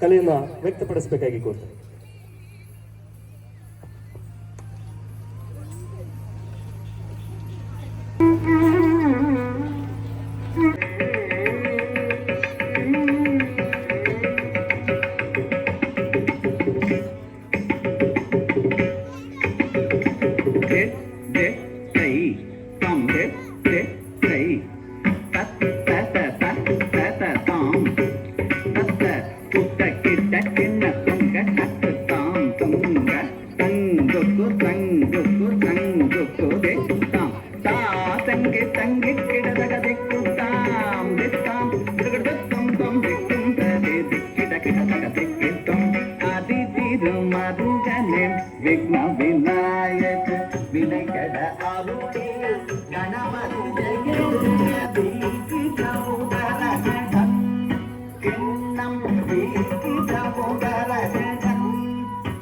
ಕಲೆಯನ್ನು ವ್ಯಕ್ತಪಡಿಸಬೇಕಾಗಿ ಕೋರ್ತಾರೆ. विघ्न विनायक विनयकड आरुणे गणपति जगदीकी चौदरगण किन्नं दीकी चौदरगण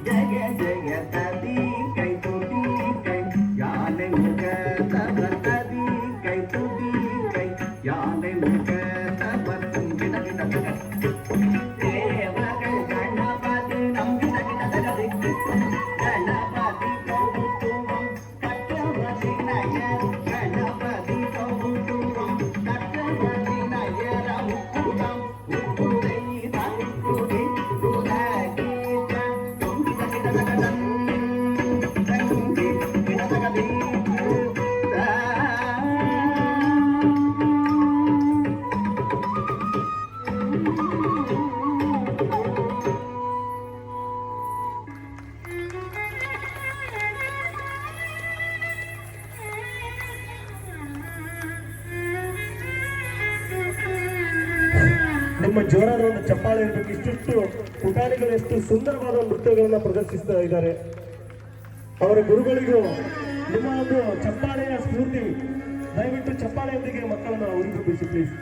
जय जय तदी कै तुदी कै याने मुख तब तदी कै तुदी कै याने मुख तब तुंगिन गिन देवगण गणपति नंगिन गिन ನಿಮ್ಮ ಜೋರಾದ ಒಂದು ಚಪ್ಪಾಳೆ ಇರಬೇಕು. ಇಷ್ಟಿಷ್ಟು ಪುಟಾಣಿಗಳು ಎಷ್ಟು ಸುಂದರವಾದ ನೃತ್ಯಗಳನ್ನು ಪ್ರದರ್ಶಿಸ್ತಾ ಇದ್ದಾರೆ. ಅವರ ಗುರುಗಳಿಗೂ ನಿಮ್ಮ ಒಂದು ಚಪ್ಪಾಳೆಯ ಸ್ಫೂರ್ತಿ. ದಯವಿಟ್ಟು ಚಪ್ಪಾಳೆಯೊಂದಿಗೆ ಮಕ್ಕಳನ್ನು ಉರಿದುಂಬಿಸಿ ಪ್ಲೀಸ್.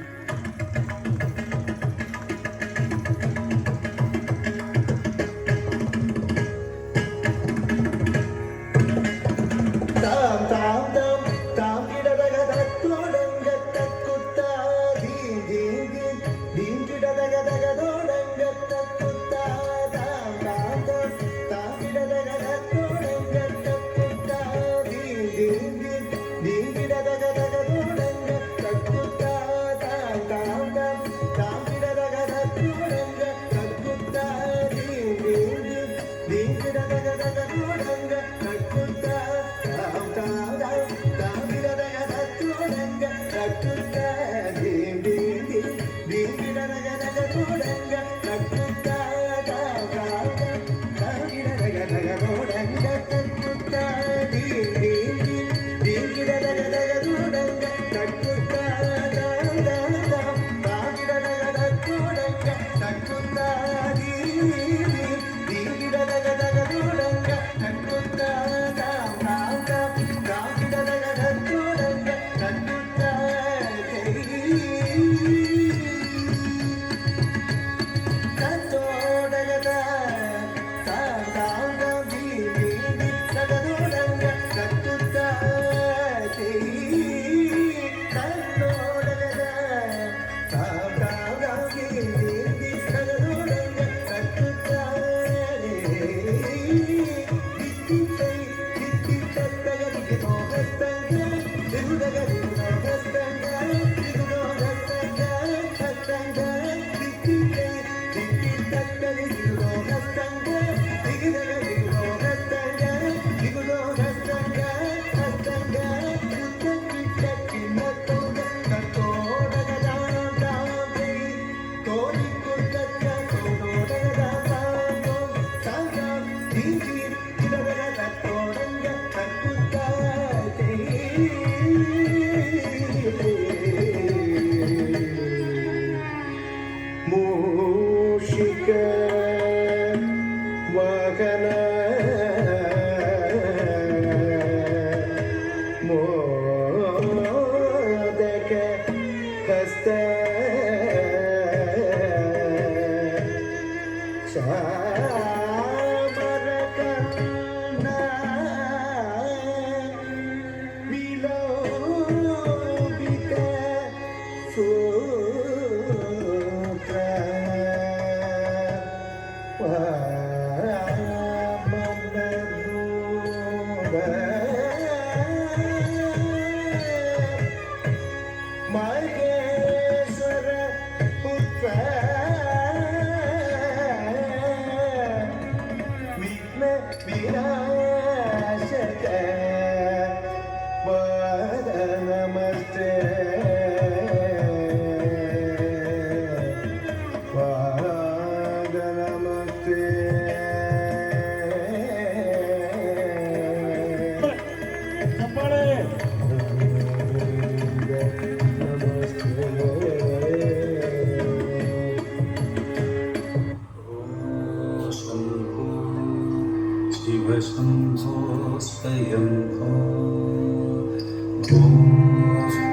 शम्भो स्वयम्भो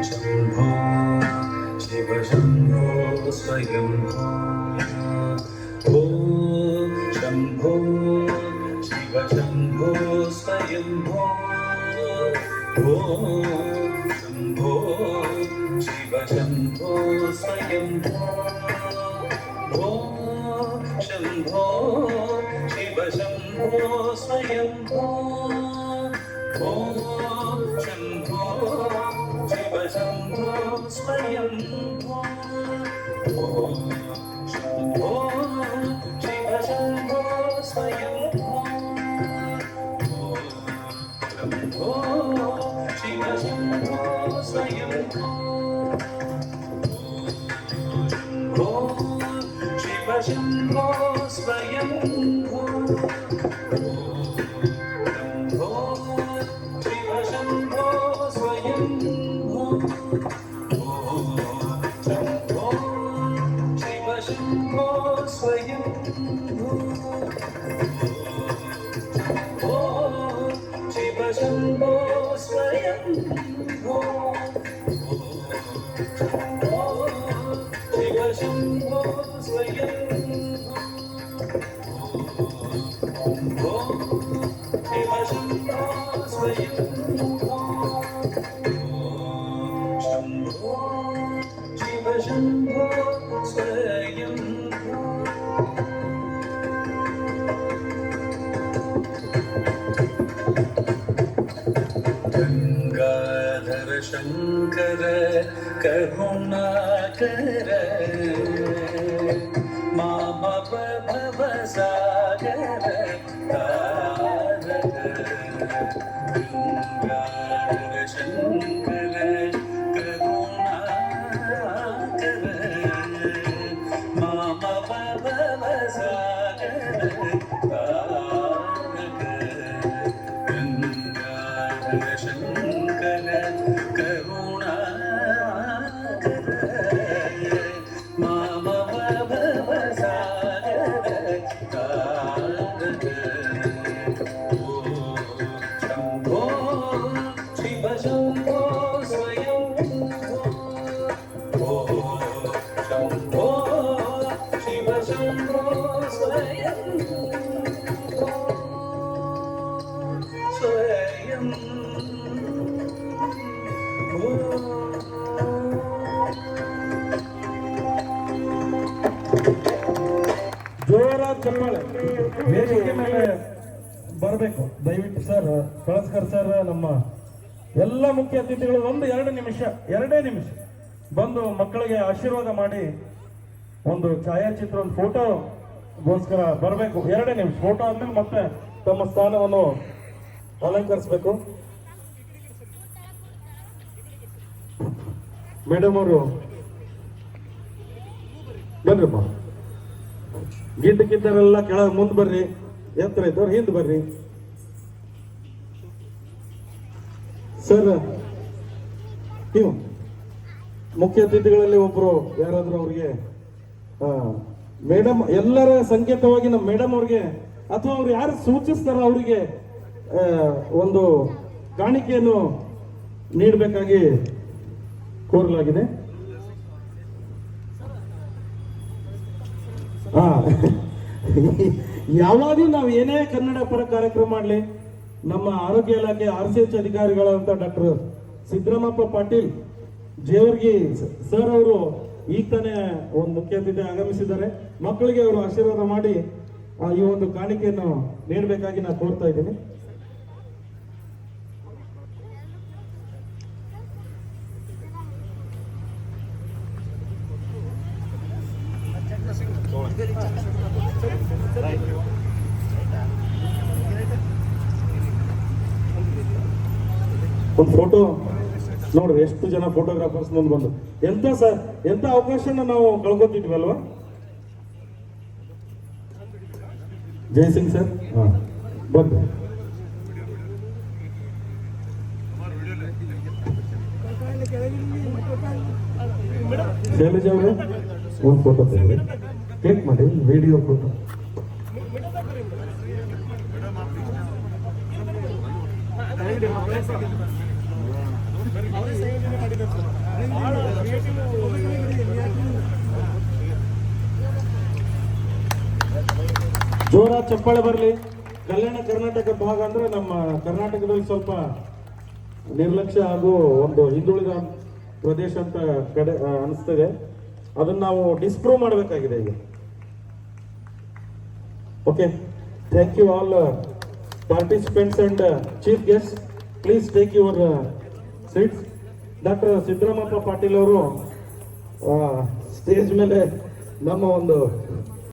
शम्भो शिव शम्भो स्वयम्भो शम्भो शिव शम्भो स्वयम्भो शम्भो शिव शम्भो स्वयम्भो शम्भो शिव शम्भो स्वयम्भो शम्भो शिव शम्भो स्वयम्भो शम्भो शिव शम्भो स्वयम्भो शम्भो शिव शम्भो स्वयम्भो शम्भो शिव शम्भो स्वयम्भो शम्भो शिव शम्भो स्वयम्भो शम्भो शिव शम्भो स्वयम्भो शिव शम्भो स्वयम्भो शिव शम्भो स्वयम्भो शिव शम्भो स्वयम्भो शम्भो शिव शम्भो स्वयम्भो गंगाधर शंकर करुणाकर मामा भव सागर तारक गंगाधर शंकर करुणाकर मामा भव सागर तारक गंगाधर शंकर करुणाकर मामा भव सागर तारक शम्भो शिव शम्भो स्वयम्भो शम्भो शिव शम्भो स्वयम्भो ಜೋರಾದ ಚಪ್ಪಾಳೆ ವೇದಿಕೆ ಮೇಲೆ ಬರಬೇಕು ದಯವಿಟ್ಟು ಸರ್ ಕಳಸ್ಕರ್ ಸರ್ ನಮ್ಮ ಎಲ್ಲ ಮುಖ್ಯ ಅತಿಥಿಗಳು ಒಂದು 2 ನಿಮಿಷ ಬಂದು ಮಕ್ಕಳಿಗೆ ಆಶೀರ್ವಾದ ಮಾಡಿ ಒಂದು ಛಾಯಾಚಿತ್ರ ಒಂದು ಫೋಟೋಗೋಸ್ಕರ ಬರಬೇಕು 2 ನಿಮಿಷ ಫೋಟೋ ಆದ್ಮೇಲೆ ಮತ್ತೆ ತಮ್ಮ ಸ್ಥಾನವನ್ನು ಅಲಂಕರಿಸಬೇಕು ಮೇಡಮ್ ಅವರು ಬನ್ರಪ್ಪ ಗಿಡ್ಡಕ್ಕಿದ್ದರೆಲ್ಲ ಕೆಳಗೆ ಮುಂದೆ ಬರ್ರಿ ಎತ್ತರ ಇದ್ದವ್ರು ಹಿಂದೆ ಬರ್ರಿ ಸರ್ ನೀವು ಮುಖ್ಯ ಅತಿಥಿಗಳಲ್ಲಿ ಒಬ್ರು ಯಾರಾದ್ರೂ ಅವ್ರಿಗೆ ಮೇಡಮ್ ಎಲ್ಲರ ಸಂಕೇತವಾಗಿ ನಮ್ಮ ಮೇಡಮ್ ಅವ್ರಿಗೆ ಅಥವಾ ಅವ್ರು ಯಾರು ಸೂಚಿಸ್ತಾರ ಅವರಿಗೆ ಒಂದು ಕಾಣಿಕೆಯನ್ನು ನೀಡಬೇಕಾಗಿ ಕೋರಲಾಗಿದೆ ಯಾವಾಗಲೂ ನಾವು ಏನೇ ಕನ್ನಡ ಪರ ಕಾರ್ಯಕ್ರಮ ಮಾಡಲಿ ನಮ್ಮ ಆರೋಗ್ಯ ಇಲಾಖೆ RCH ಅಧಿಕಾರಿಗಳಂತ ಡಾಕ್ಟರ್ ಸಿದ್ದರಾಮಪ್ಪ ಪಾಟೀಲ್ ಜೇವರ್ಗಿ ಸರ್ ಅವರು ಈಗ ತಾನೇ ಒಂದು ಮುಖ್ಯ ಅತಿಥಿ ಆಗಮಿಸಿದ್ದಾರೆ ಮಕ್ಕಳಿಗೆ ಅವರು ಆಶೀರ್ವಾದ ಮಾಡಿ ಈ ಒಂದು ಕಾಣಿಕೆಯನ್ನು ನೀಡಬೇಕಾಗಿ ನಾನು ಕೋರ್ತಾ ಇದ್ದೀನಿ ಒಂದು ಫೋಟೋ ನೋಡ್ರಿ ಎಷ್ಟು ಜನ ಫೋಟೋಗ್ರಾಫರ್ಸ್ ಮುಂದೆ ಬಂದು ಎಂತ ಅವಕಾಶನ ನಾವು ಕಳ್ಕೊತಿದ್ವಿ ಅಲ್ವಾ ಜಯಸಿಂಗ್ ಸರ್ ಬಂದು ಶೈಲಜಾ ಅವರು ಒಂದು ಫೋಟೋ ತೆಗೆದು ಕ್ಲಿಕ್ ಮಾಡಿ ವಿಡಿಯೋ ಫೋಟೋ ಜೋರ ಚಪ್ಪಾಳೆ ಬರಲಿ. ಕಲ್ಯಾಣ ಕರ್ನಾಟಕ ಭಾಗ ಅಂದ್ರೆ ನಮ್ಮ ಕರ್ನಾಟಕದಲ್ಲಿ ಸ್ವಲ್ಪ ನಿರ್ಲಕ್ಷ್ಯ ಹಾಗೂ ಒಂದು ಹಿಂದುಳಿದ ಪ್ರದೇಶ ಅಂತ ಕಡೆ ಅನಿಸ್ತದೆ. ಅದನ್ನ ನಾವು ಡಿಸ್ಪ್ರೂವ್ ಮಾಡಬೇಕಾಗಿದೆ ಈಗ. Okay, thank you all participants and chief guest. Please take your seats. Doctor Siddaramappa Patil ಅವರು ಸ್ಟೇಜ್ ಮೇಲೆ ನಮ್ಮ ಒಂದು